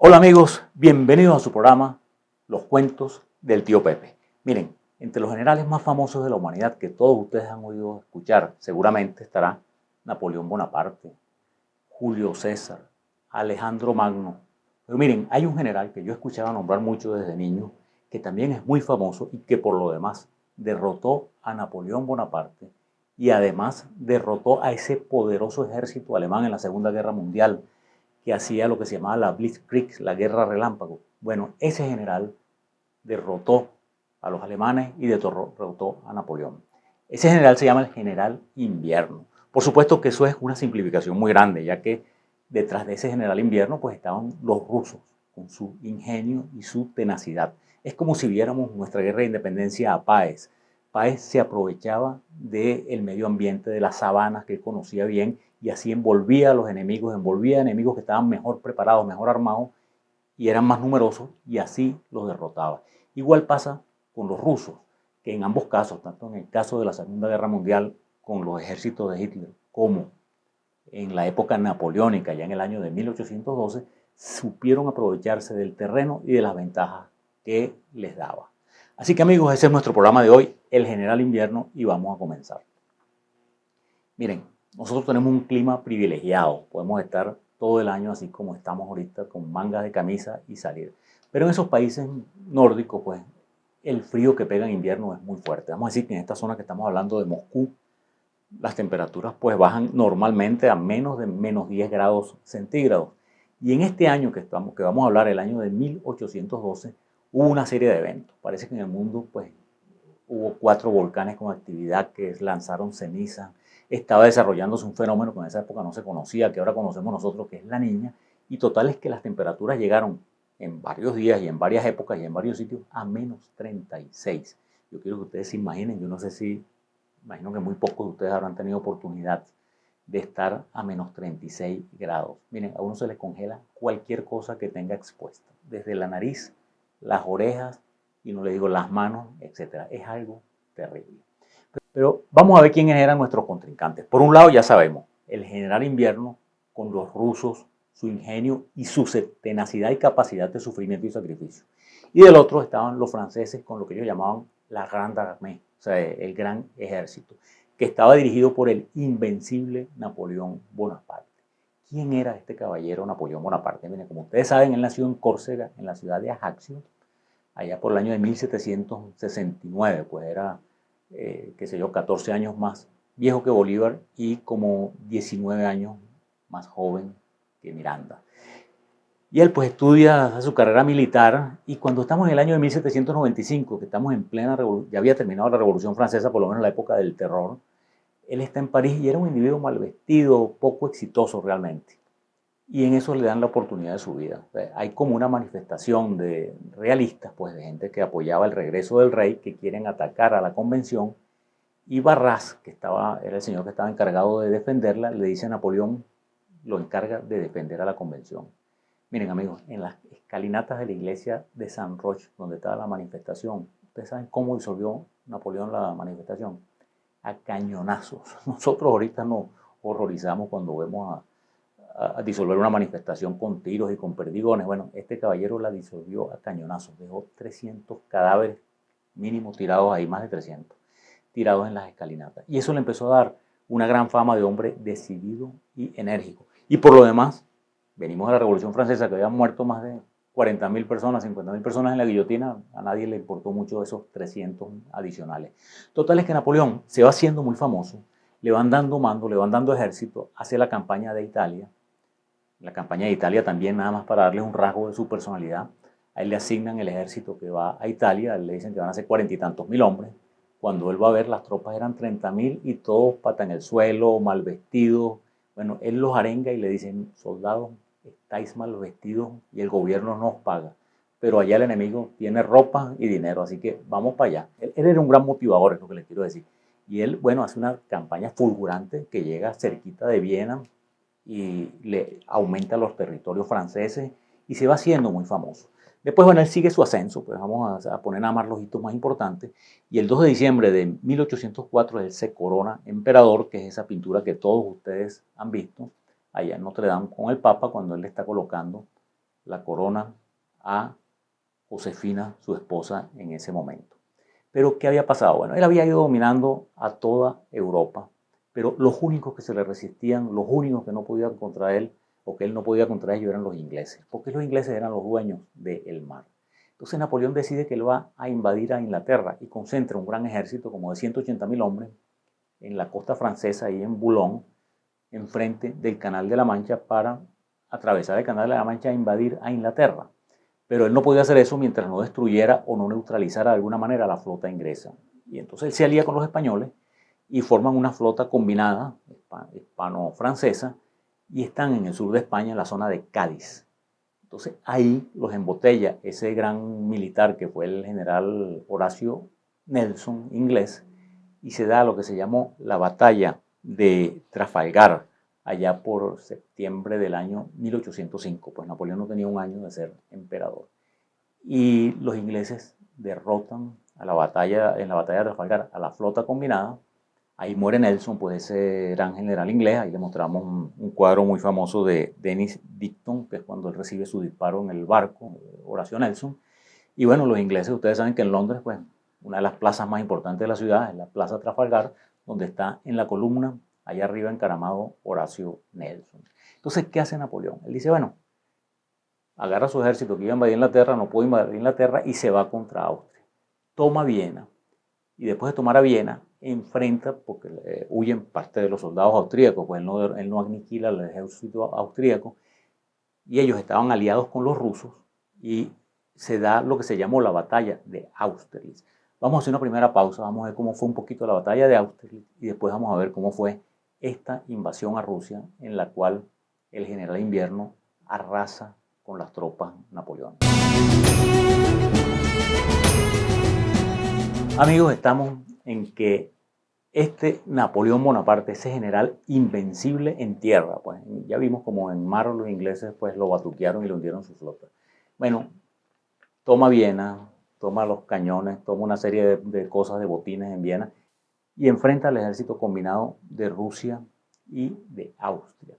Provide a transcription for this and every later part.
Hola amigos, bienvenidos a su programa Los Cuentos del Tío Pepe. Miren, entre los generales más famosos de la humanidad que todos ustedes han oído escuchar, seguramente estará Napoleón Bonaparte, Julio César, Alejandro Magno. Pero miren, hay un general que yo escuchaba nombrar mucho desde niño, que también es muy famoso y que por lo demás derrotó a Napoleón Bonaparte y además derrotó a ese poderoso ejército alemán en la Segunda Guerra Mundial, que hacía lo que se llamaba la Blitzkrieg, la guerra relámpago. Bueno, ese general derrotó a los alemanes y derrotó a Napoleón. Ese general se llama el general Invierno. Por supuesto que eso es una simplificación muy grande, ya que detrás de ese general Invierno pues estaban los rusos, con su ingenio y su tenacidad. Es como si viéramos nuestra guerra de independencia a Páez. Páez se aprovechaba del medio ambiente, de las sabanas que él conocía bien, y así envolvía a los enemigos, envolvía a enemigos que estaban mejor preparados, mejor armados y eran más numerosos, y así los derrotaba. Igual pasa con los rusos, que en ambos casos, tanto en el caso de la Segunda Guerra Mundial con los ejércitos de Hitler, como en la época napoleónica, ya en el año de 1812, supieron aprovecharse del terreno y de las ventajas que les daba. Así que amigos, ese es nuestro programa de hoy, El General Invierno, y vamos a comenzar. Miren, nosotros tenemos un clima privilegiado, podemos estar todo el año así como estamos ahorita, con mangas de camisa y salir. Pero en esos países nórdicos, pues, el frío que pega en invierno es muy fuerte. Vamos a decir que en esta zona que estamos hablando de Moscú, las temperaturas pues bajan normalmente a menos de menos 10 grados centígrados. Y en este año que vamos a hablar, el año de 1812, hubo una serie de eventos. Parece que en el mundo pues hubo 4 volcanes con actividad que lanzaron cenizas. Estaba desarrollándose un fenómeno que en esa época no se conocía, que ahora conocemos nosotros, que es la niña. Y total es que las temperaturas llegaron en varios días y en varias épocas y en varios sitios a menos 36. Yo quiero que ustedes se imaginen, yo no sé si, imagino que muy pocos de ustedes habrán tenido oportunidad de estar a menos 36 grados. Miren, a uno se le congela cualquier cosa que tenga expuesta, desde la nariz, las orejas, y no le digo las manos, etcétera. Es algo terrible. Pero vamos a ver quiénes eran nuestros contrincantes. Por un lado ya sabemos, el general Invierno con los rusos, su ingenio y su tenacidad y capacidad de sufrimiento y sacrificio. Y del otro estaban los franceses con lo que ellos llamaban la Grande Armée, o sea, el gran ejército, que estaba dirigido por el invencible Napoleón Bonaparte. ¿Quién era este caballero Napoleón Bonaparte? Miren, como ustedes saben, él nació en Córcega, en la ciudad de Ajaccio, allá por el año de 1769, pues era, qué sé yo, 14 años más viejo que Bolívar y como 19 años más joven que Miranda. Y él pues estudia su carrera militar, y cuando estamos en el año de 1795, que estamos en plena revolución, ya había terminado la Revolución Francesa, por lo menos la época del terror, él está en París y era un individuo mal vestido, poco exitoso realmente. Y en eso le dan la oportunidad de su vida. O sea, hay como una manifestación de realistas, pues de gente que apoyaba el regreso del rey, que quieren atacar a la convención, y Barras, que era el señor que estaba encargado de defenderla, le dice a Napoleón, lo encarga de defender a la convención. Miren amigos, en las escalinatas de la iglesia de San Roch, donde estaba la manifestación, ¿ustedes saben cómo disolvió Napoleón la manifestación? A cañonazos. Nosotros ahorita nos horrorizamos cuando vemos a disolver una manifestación con tiros y con perdigones. Bueno, este caballero la disolvió a cañonazos, dejó 300 cadáveres mínimo tirados ahí, más de 300, tirados en las escalinatas. Y eso le empezó a dar una gran fama de hombre decidido y enérgico. Y por lo demás, venimos de la Revolución Francesa, que habían muerto más de 40.000 personas, 50.000 personas en la guillotina, a nadie le importó mucho esos 300 adicionales. Total es que Napoleón se va haciendo muy famoso, le van dando mando, le van dando ejército, hace la campaña de Italia. La campaña de Italia también, nada más para darles un rasgo de su personalidad, a él le asignan el ejército que va a Italia, le dicen que van a ser 40 y tantos mil hombres. Cuando él va a ver, las tropas eran 30.000 y todos pata en el suelo, mal vestidos. Bueno, él los arenga y le dicen, soldados, estáis mal vestidos y el gobierno no os paga. Pero allá el enemigo tiene ropa y dinero, así que vamos para allá. Él era un gran motivador, es lo que les quiero decir. Y él, bueno, hace una campaña fulgurante que llega cerquita de Viena y le aumenta los territorios franceses y se va haciendo muy famoso. Después, bueno, él sigue su ascenso, pues vamos a poner nada más los hitos más importantes, y el 2 de diciembre de 1804 él se corona emperador, que es esa pintura que todos ustedes han visto allá en Notre Dame con el Papa cuando él le está colocando la corona a Josefina, su esposa, en ese momento. Pero, ¿qué había pasado? Bueno, él había ido dominando a toda Europa, pero los únicos que se le resistían, los únicos que no podían contra él, o que él no podía contra ellos, eran los ingleses, porque los ingleses eran los dueños del mar. Entonces Napoleón decide que él va a invadir a Inglaterra y concentra un gran ejército, como de 180.000 hombres, en la costa francesa, ahí en Boulogne, enfrente del Canal de la Mancha, para atravesar el Canal de la Mancha e invadir a Inglaterra. Pero él no podía hacer eso mientras no destruyera o no neutralizara de alguna manera la flota inglesa. Y entonces él se alía con los españoles y forman una flota combinada hispano-francesa y están en el sur de España, en la zona de Cádiz. Entonces ahí los embotella ese gran militar que fue el general Horacio Nelson, inglés, y se da lo que se llamó la batalla de Trafalgar, allá por septiembre del año 1805, pues Napoleón no tenía un año de ser emperador. Y los ingleses derrotan en la batalla de Trafalgar a la flota combinada. Ahí muere Nelson, pues ese gran general inglés. Ahí le mostramos un cuadro muy famoso de Dennis Dicton, que es cuando él recibe su disparo en el barco, Horacio Nelson. Y bueno, los ingleses, ustedes saben que en Londres, pues una de las plazas más importantes de la ciudad es la Plaza Trafalgar, donde está en la columna, allá arriba encaramado, Horacio Nelson. Entonces, ¿qué hace Napoleón? Él dice, bueno, agarra su ejército que iba a invadir Inglaterra, no pudo invadir Inglaterra y se va contra Austria. Toma Viena y después de tomar a Viena, enfrenta, porque huyen parte de los soldados austríacos, pues él no aniquila el ejército austríaco, y ellos estaban aliados con los rusos y se da lo que se llamó la batalla de Austerlitz. Vamos a hacer una primera pausa, vamos a ver cómo fue un poquito la batalla de Austerlitz y después vamos a ver cómo fue esta invasión a Rusia en la cual el general Invierno arrasa con las tropas napoleónicas. Amigos, estamos en que este Napoleón Bonaparte, ese general invencible en tierra, pues ya vimos como en mar los ingleses pues lo batuquearon y le hundieron su flota. Bueno, toma Viena, toma los cañones, toma una serie de cosas, de botines en Viena y enfrenta al ejército combinado de Rusia y de Austria.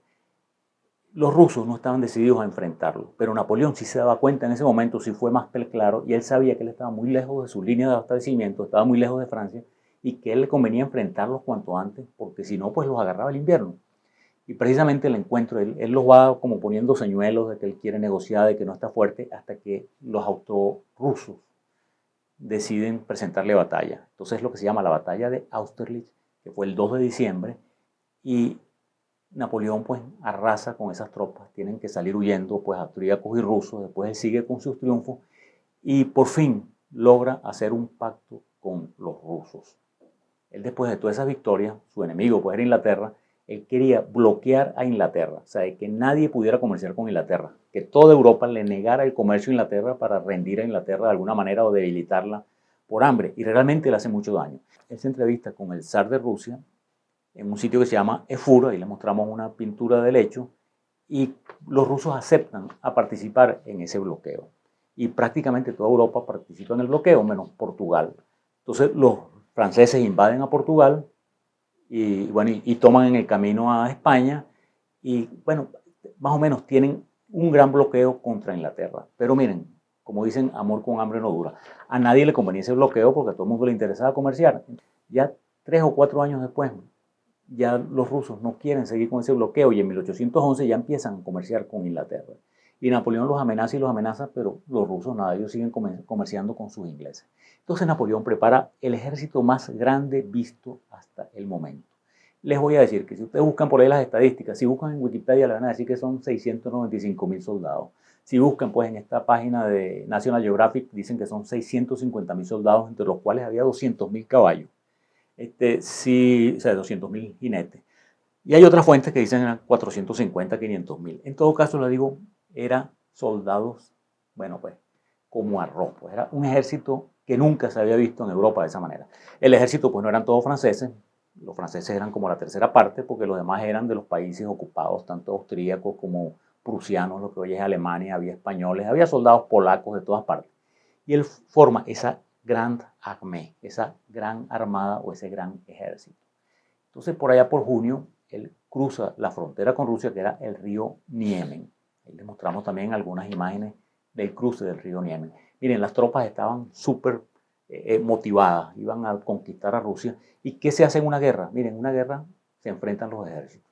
Los rusos no estaban decididos a enfrentarlo, pero Napoleón sí se daba cuenta en ese momento, sí fue más que claro, y él sabía que él estaba muy lejos de su línea de abastecimiento, estaba muy lejos de Francia, y que a él le convenía enfrentarlos cuanto antes, porque si no, pues los agarraba el invierno. Y precisamente el encuentro, él los va como poniendo señuelos de que él quiere negociar, de que no está fuerte, hasta que los autorrusos deciden presentarle batalla. Entonces es lo que se llama la batalla de Austerlitz, que fue el 2 de diciembre, y Napoleón pues arrasa con esas tropas, tienen que salir huyendo pues austríacos y rusos, después él sigue con sus triunfos y por fin logra hacer un pacto con los rusos. Él después de todas esas victorias, su enemigo pues era Inglaterra, él quería bloquear a Inglaterra, o sea, que nadie pudiera comerciar con Inglaterra, que toda Europa le negara el comercio a Inglaterra para rendir a Inglaterra de alguna manera o debilitarla por hambre, y realmente le hace mucho daño. Él se entrevista con el zar de Rusia, en un sitio que se llama Efur, ahí le mostramos una pintura del hecho, y los rusos aceptan a participar en ese bloqueo. Y prácticamente toda Europa participa en el bloqueo, menos Portugal. Entonces los franceses invaden a Portugal y, bueno, y toman en el camino a España y bueno, más o menos tienen un gran bloqueo contra Inglaterra. Pero miren, como dicen, amor con hambre no dura. A nadie le convenía ese bloqueo porque a todo el mundo le interesaba comerciar. Ya 3 o 4 años después, ya los rusos no quieren seguir con ese bloqueo y en 1811 ya empiezan a comerciar con Inglaterra. Y Napoleón los amenaza, pero los rusos nada, ellos siguen comerciando con sus ingleses. Entonces Napoleón prepara el ejército más grande visto hasta el momento. Les voy a decir que si ustedes buscan por ahí las estadísticas, si buscan en Wikipedia, le van a decir que son 695.000 soldados. Si buscan pues en esta página de National Geographic, dicen que son 650.000 soldados, entre los cuales había 200.000 caballos. Sí, o sea, 200.000 jinetes. Y hay otras fuentes que dicen 450, 500.000. En todo caso, le digo, eran soldados, bueno, pues, como arroz. Pues era un ejército que nunca se había visto en Europa de esa manera. El ejército, pues, no eran todos franceses. Los franceses eran como la tercera parte, porque los demás eran de los países ocupados, tanto austríacos como prusianos, lo que hoy es Alemania, había españoles, había soldados polacos de todas partes. Y él forma esa Grand Armée, esa gran armada o ese gran ejército. Entonces, por allá por junio, él cruza la frontera con Rusia, que era el río Niemen. Ahí les mostramos también algunas imágenes del cruce del río Niemen. Miren, las tropas estaban súper motivadas, iban a conquistar a Rusia. ¿Y qué se hace en una guerra? Miren, en una guerra se enfrentan los ejércitos.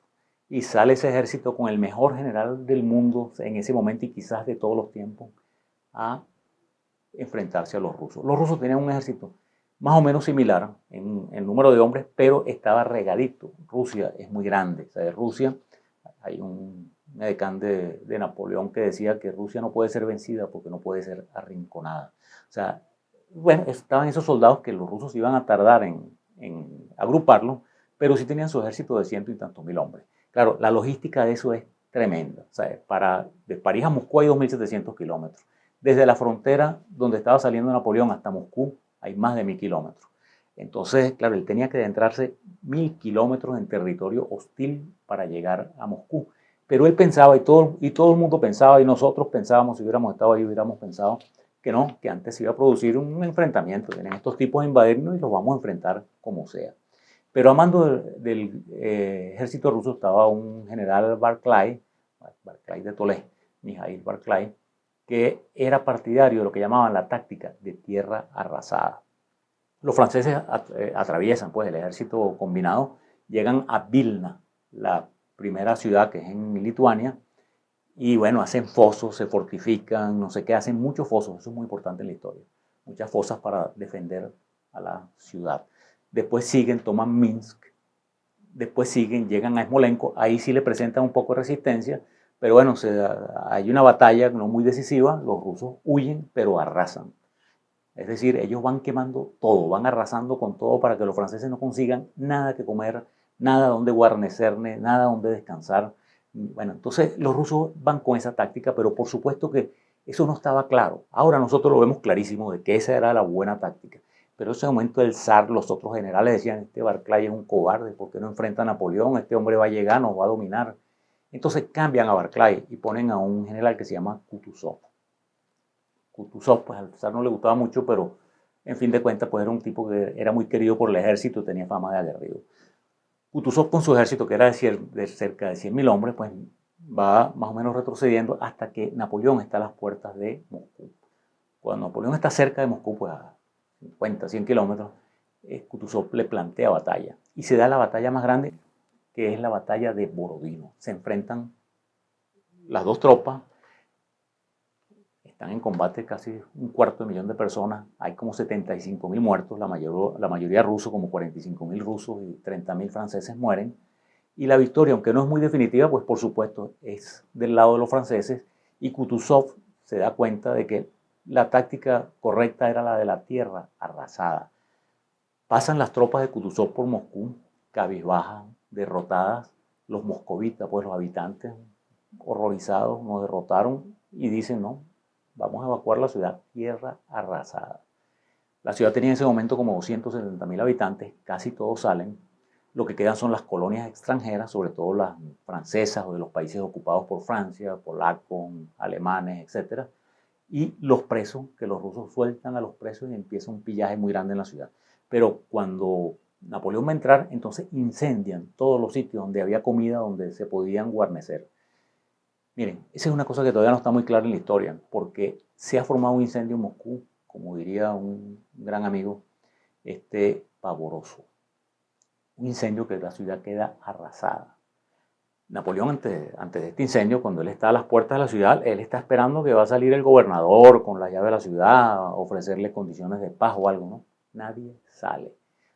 Y sale ese ejército con el mejor general del mundo en ese momento y quizás de todos los tiempos a enfrentarse a los rusos. Los rusos tenían un ejército más o menos similar en número de hombres, pero estaba regadito. Rusia es muy grande. O sea, de Rusia hay un edecán de Napoleón que decía que Rusia no puede ser vencida porque no puede ser arrinconada. O sea, bueno, estaban esos soldados que los rusos iban a tardar en agruparlos, pero sí tenían su ejército de ciento y tantos mil hombres. Claro, la logística de eso es tremenda. O sea, de París a Moscú hay 2.700 kilómetros. Desde la frontera donde estaba saliendo Napoleón hasta Moscú hay más de 1.000 kilómetros. Entonces, claro, él tenía que adentrarse 1.000 kilómetros en territorio hostil para llegar a Moscú. Pero él pensaba, y todo el mundo pensaba, y nosotros pensábamos, si hubiéramos estado ahí, hubiéramos pensado que no, que antes se iba a producir un enfrentamiento. Vienen estos tipos a invadirnos y los vamos a enfrentar como sea. Pero a mando del ejército ruso estaba un general Barclay de Tolé, Mijail Barclay, que era partidario de lo que llamaban la táctica de tierra arrasada. Los franceses atraviesan pues, el ejército combinado, llegan a Vilna, la primera ciudad que es en Lituania, y bueno, hacen fosos, se fortifican, no sé qué, hacen muchos fosos, eso es muy importante en la historia, muchas fosas para defender a la ciudad. Después siguen, toman Minsk, después siguen, llegan a Smolensk, ahí sí le presentan un poco de resistencia, pero bueno, hay una batalla no muy decisiva, los rusos huyen, pero arrasan. Es decir, ellos van quemando todo, van arrasando con todo para que los franceses no consigan nada que comer, nada donde guarnecerse, nada donde descansar. Bueno, entonces los rusos van con esa táctica, pero por supuesto que eso no estaba claro. Ahora nosotros lo vemos clarísimo de que esa era la buena táctica. Pero en ese momento el zar, los otros generales decían, este Barclay es un cobarde, ¿por qué no enfrenta a Napoleón? Este hombre va a llegar, nos va a dominar. Entonces cambian a Barclay y ponen a un general que se llama Kutuzov. Kutuzov, pues al zar no le gustaba mucho, pero en fin de cuentas, pues era un tipo que era muy querido por el ejército y tenía fama de aguerrido. Kutuzov con su ejército, que era de cerca de 100.000 hombres, pues va más o menos retrocediendo hasta que Napoleón está a las puertas de Moscú. Cuando Napoleón está cerca de Moscú, pues a 50, 100 kilómetros, Kutuzov le plantea batalla. Y se da la batalla más grande, que es la batalla de Borodino. Se enfrentan las dos tropas, están en combate casi 250.000 de personas, hay como 75.000 muertos, la mayoría rusos, como 45.000 rusos y 30.000 franceses mueren. Y la victoria, aunque no es muy definitiva, pues por supuesto es del lado de los franceses, y Kutuzov se da cuenta de que la táctica correcta era la de la tierra arrasada. Pasan las tropas de Kutuzov por Moscú, cabizbajas, derrotadas, los moscovitas, pues los habitantes horrorizados, nos derrotaron y dicen, no, vamos a evacuar la ciudad, tierra arrasada. La ciudad tenía en ese momento como 270.000 habitantes, casi todos salen. Lo que quedan son las colonias extranjeras, sobre todo las francesas o de los países ocupados por Francia, polacos, alemanes, etc. Y los presos, que los rusos sueltan a los presos y empieza un pillaje muy grande en la ciudad. Pero cuando Napoleón va a entrar, entonces incendian todos los sitios donde había comida, donde se podían guarnecer. Miren, esa es una cosa que todavía no está muy clara en la historia, porque se ha formado un incendio en Moscú, como diría un gran amigo, pavoroso. Un incendio que la ciudad queda arrasada. Napoleón, antes de este incendio, cuando él está a las puertas de la ciudad, él está esperando que va a salir el gobernador con la llave de la ciudad, a ofrecerle condiciones de paz o algo, ¿no? Nadie sale.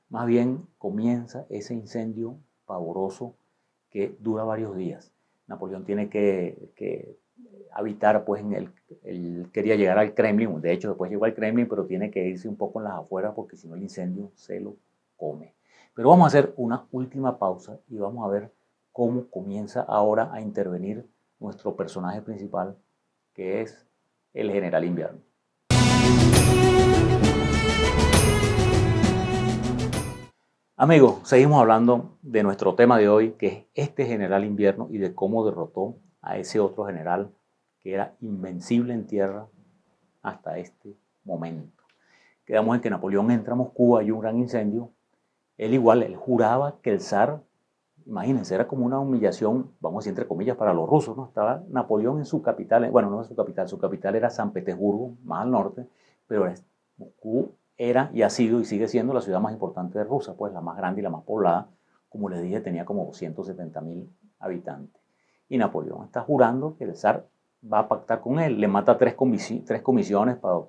Más bien comienza ese incendio pavoroso que dura varios días. Napoleón tiene que habitar, pues, él quería llegar al Kremlin, de hecho después llegó al Kremlin, pero tiene que irse un poco en las afueras porque si no el incendio se lo come. Pero vamos a hacer una última pausa y vamos a ver cómo comienza ahora a intervenir nuestro personaje principal, que es el general Invierno. Amigos, seguimos hablando de nuestro tema de hoy, que es este general Invierno y de cómo derrotó a ese otro general que era invencible en tierra hasta este momento. Quedamos en que Napoleón entra a Moscú, hay un gran incendio. Él juraba que el zar imagínense, era como una humillación, vamos a decir entre comillas, para los rusos, ¿no? Estaba Napoleón en su capital, bueno, no en su capital era San Petersburgo, más al norte, pero Moscú era y ha sido y sigue siendo la ciudad más importante de Rusia, pues la más grande y la más poblada, como les dije, tenía como 270.000 habitantes. Y Napoleón está jurando que el zar va a pactar con él, le mata tres comisiones para,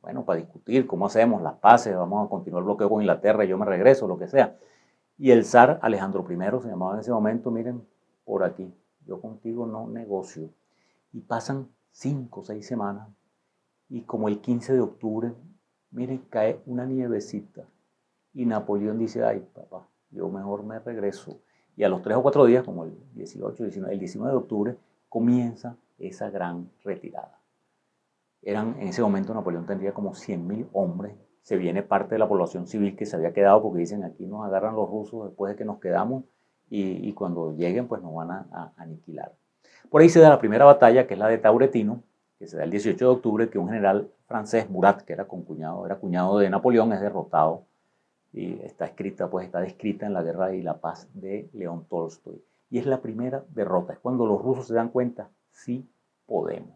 bueno, para discutir cómo hacemos las paces, vamos a continuar el bloqueo con Inglaterra, yo me regreso, lo que sea. Y el zar Alejandro I se llamaba en ese momento, miren, por aquí, yo contigo no negocio. Y pasan 5 o 6 semanas y como el 15 de octubre, miren, cae una nievecita y Napoleón dice, ay papá, yo mejor me regreso. Y a los 3 o 4 días, como el 18, 19, el 19 de octubre, comienza esa gran retirada. En ese momento Napoleón tendría como 100.000 hombres. Se viene parte de la población civil que se había quedado porque dicen aquí nos agarran los rusos después de que nos quedamos y cuando lleguen pues nos van a aniquilar. Por ahí se da la primera batalla que es la de Tauretino, que se da el 18 de octubre, que un general francés, Murat, que era cuñado de Napoleón, es derrotado y está descrita en la Guerra y la Paz de León Tolstoy. Y es la primera derrota, es cuando los rusos se dan cuenta, sí podemos.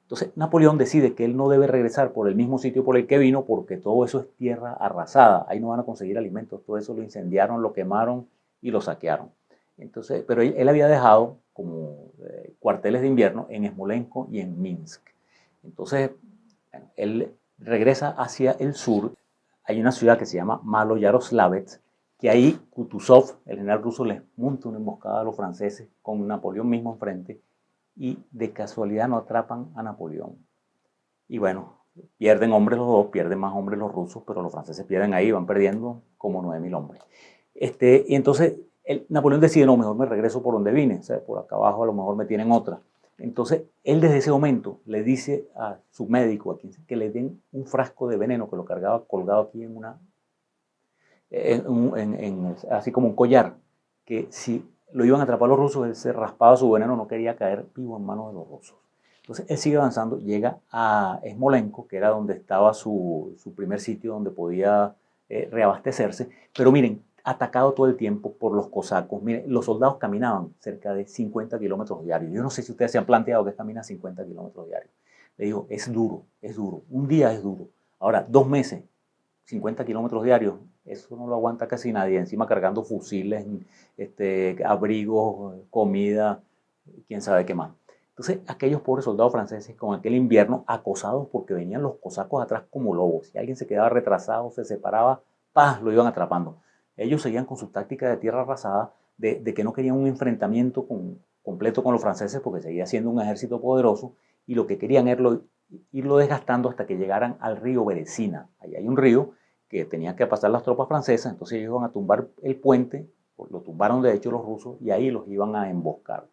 Entonces Napoleón decide que él no debe regresar por el mismo sitio por el que vino porque todo eso es tierra arrasada, ahí no van a conseguir alimentos, todo eso lo incendiaron, lo quemaron y lo saquearon. Entonces, pero él había dejado como cuarteles de invierno en Smolensk y en Minsk. Entonces, bueno, él regresa hacia el sur, hay una ciudad que se llama Maloyaroslavets, que ahí Kutuzov, el general ruso, les monta una emboscada a los franceses con Napoleón mismo enfrente y de casualidad no atrapan a Napoleón. Y bueno, pierden hombres los dos, pierden más hombres los rusos, pero los franceses pierden ahí, van perdiendo como 9.000 hombres. Y entonces Napoleón decide, no, mejor me regreso por donde vine, o sea, por acá abajo a lo mejor me tienen otra. Entonces, él desde ese momento le dice a su médico, a quien que le den un frasco de veneno que lo cargaba colgado aquí así como un collar, que si lo iban a atrapar los rusos, él se raspaba su veneno, no quería caer vivo en manos de los rusos. Entonces él sigue avanzando, llega a Smolensk, que era donde estaba su primer sitio donde podía reabastecerse, pero miren, atacado todo el tiempo por los cosacos. Miren, los soldados caminaban cerca de 50 kilómetros diarios. Yo no sé si ustedes se han planteado que camina 50 kilómetros diarios. Le digo, es duro, es duro. Un día es duro. Ahora, 2 meses, 50 kilómetros diarios, eso no lo aguanta casi nadie. Encima cargando fusiles, abrigos, comida, quién sabe qué más. Entonces, aquellos pobres soldados franceses con aquel invierno acosados porque venían los cosacos atrás como lobos. Si alguien se quedaba retrasado, se separaba, ¡pah!, lo iban atrapando. Ellos seguían con su táctica de tierra arrasada, de que no querían un enfrentamiento completo con los franceses porque seguía siendo un ejército poderoso y lo que querían era irlo desgastando hasta que llegaran al río Beresina. Ahí hay un río que tenían que pasar las tropas francesas, entonces ellos iban a tumbar el puente, lo tumbaron de hecho los rusos y ahí los iban a emboscar.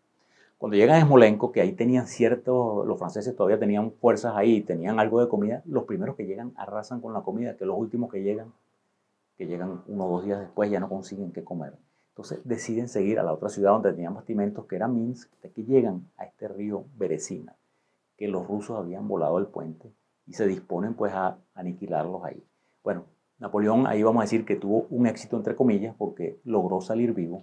Cuando llegan a Smolensk, que ahí tenían los franceses todavía tenían fuerzas ahí, tenían algo de comida, los primeros que llegan arrasan con la comida, que los últimos que llegan 1 o 2 días después, ya no consiguen qué comer. Entonces deciden seguir a la otra ciudad donde tenían bastimentos, que era Minsk, hasta que llegan a este río Beresina, que los rusos habían volado el puente y se disponen pues a aniquilarlos ahí. Bueno, Napoleón ahí vamos a decir que tuvo un éxito entre comillas porque logró salir vivo,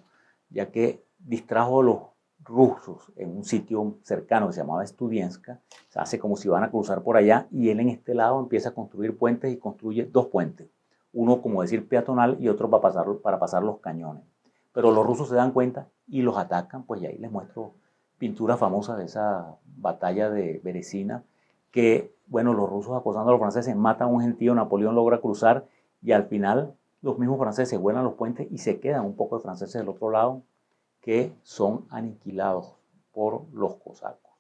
ya que distrajo a los rusos en un sitio cercano que se llamaba Studienska, se hace como si van a cruzar por allá y él en este lado empieza a construir puentes y construye 2 puentes, uno como decir peatonal y otro para pasar los cañones. Pero los rusos se dan cuenta y los atacan, pues y ahí les muestro pintura famosa de esa batalla de Beresina, que, bueno, los rusos acosando a los franceses matan a un gentío, Napoleón logra cruzar y al final los mismos franceses vuelan los puentes y se quedan un poco de franceses del otro lado que son aniquilados por los cosacos.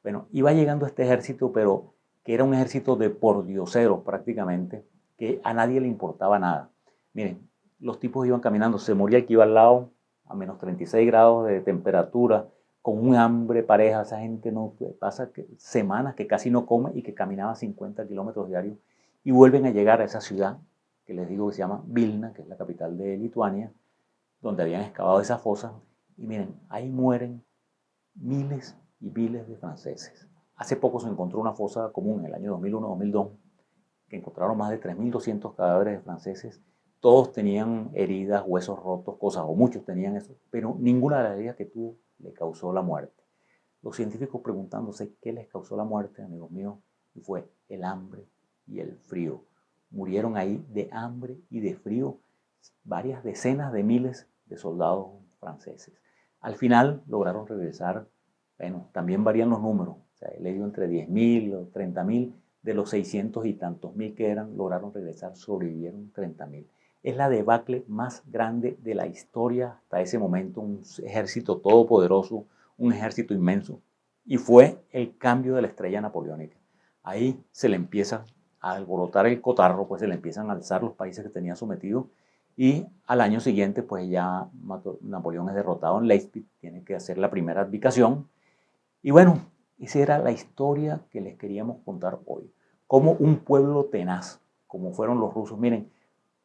Bueno, iba llegando este ejército, pero que era un ejército de pordioseros prácticamente, que a nadie le importaba nada. Miren, los tipos iban caminando, se moría el que iba al lado, a menos 36 grados de temperatura, con un hambre pareja, esa gente no pasa semanas que casi no come y que caminaba 50 kilómetros diarios y vuelven a llegar a esa ciudad que les digo que se llama Vilna, que es la capital de Lituania, donde habían excavado esa fosa y miren, ahí mueren miles y miles de franceses. Hace poco se encontró una fosa común en el año 2001-2002 que encontraron más de 3.200 cadáveres de franceses todos tenían heridas, huesos rotos, cosas, o muchos tenían eso, pero ninguna de las heridas que tuvo le causó la muerte. Los científicos preguntándose qué les causó la muerte, amigos míos, y fue el hambre y el frío. Murieron ahí de hambre y de frío varias decenas de miles de soldados franceses. Al final lograron regresar, bueno, también varían los números, o sea, he leído entre 10.000 o 30.000, de los 600 y tantos mil que eran, lograron regresar, sobrevivieron 30.000. Es la debacle más grande de la historia hasta ese momento, un ejército todopoderoso, un ejército inmenso, y fue el cambio de la estrella napoleónica. Ahí se le empieza a alborotar el cotarro, pues se le empiezan a alzar los países que tenía sometidos, y al año siguiente pues ya Napoleón es derrotado en Leipzig, tiene que hacer la primera abdicación, y bueno, esa era la historia que les queríamos contar hoy. Como un pueblo tenaz, como fueron los rusos, miren,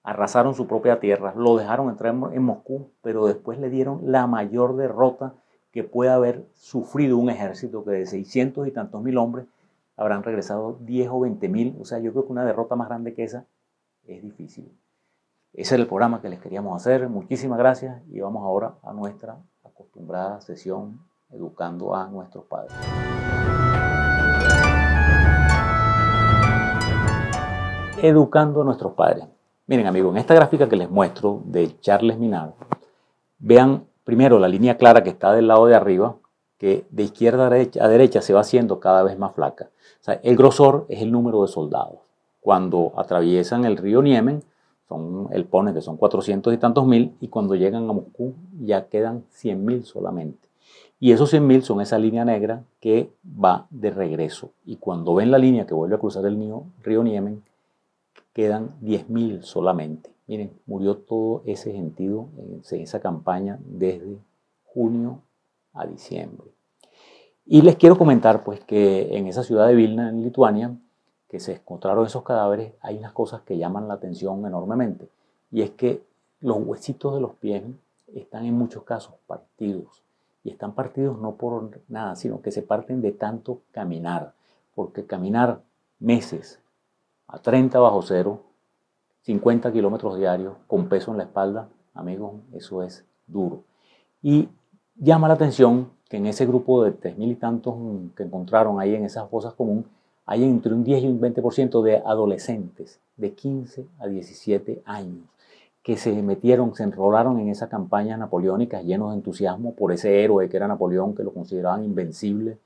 arrasaron su propia tierra, lo dejaron entrar en Moscú, pero después le dieron la mayor derrota que puede haber sufrido un ejército, que de 600 y tantos mil hombres habrán regresado 10 o 20.000. O sea, yo creo que una derrota más grande que esa es difícil. Ese es el programa que les queríamos hacer. Muchísimas gracias y vamos ahora a nuestra acostumbrada sesión Educando a nuestros padres. Educando a nuestros padres. Miren, amigos, en esta gráfica que les muestro de Charles Minard, vean primero la línea clara que está del lado de arriba, que de izquierda a derecha se va haciendo cada vez más flaca. O sea, el grosor es el número de soldados. Cuando atraviesan el río Niemen, él pone que son 400 y tantos mil, y cuando llegan a Moscú ya quedan 100.000 solamente. Y esos 100.000 son esa línea negra que va de regreso. Y cuando ven la línea que vuelve a cruzar el río Niemen, quedan 10.000 solamente. Miren, murió todo ese gentío en esa campaña desde junio a diciembre. Y les quiero comentar pues que en esa ciudad de Vilna, en Lituania, que se encontraron esos cadáveres, hay unas cosas que llaman la atención enormemente. Y es que los huesitos de los pies están en muchos casos partidos. Y están partidos no por nada, sino que se parten de tanto caminar. Porque caminar meses a 30 bajo cero, 50 kilómetros diarios, con peso en la espalda, amigos, eso es duro. Y llama la atención que en ese grupo de 3.000 y tantos que encontraron ahí en esas fosas comunes, hay entre un 10 y un 20% de adolescentes de 15 a 17 años que se metieron, se enrolaron en esas campañas napoleónicas llenos de entusiasmo por ese héroe que era Napoleón, que lo consideraban invencible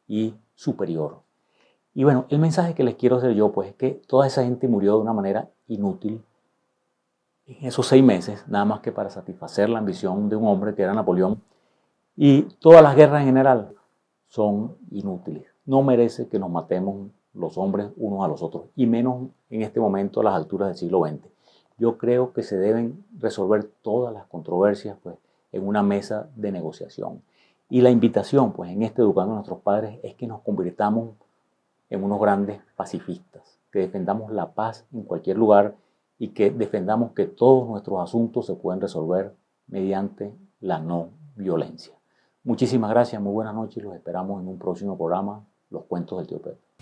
y superior. Y bueno, el mensaje que les quiero hacer yo pues es que toda esa gente murió de una manera inútil en esos 6 meses, nada más que para satisfacer la ambición de un hombre que era Napoleón. Y todas las guerras en general son inútiles. No merece que nos matemos los hombres unos a los otros, y menos en este momento a las alturas del siglo XX. Yo creo que se deben resolver todas las controversias pues, en una mesa de negociación. Y la invitación pues, en este Educando a nuestros padres es que nos convirtamos en unos grandes pacifistas, que defendamos la paz en cualquier lugar y que defendamos que todos nuestros asuntos se pueden resolver mediante la no violencia. Muchísimas gracias, muy buenas noches y los esperamos en un próximo programa, Los Cuentos del Tío Pepe.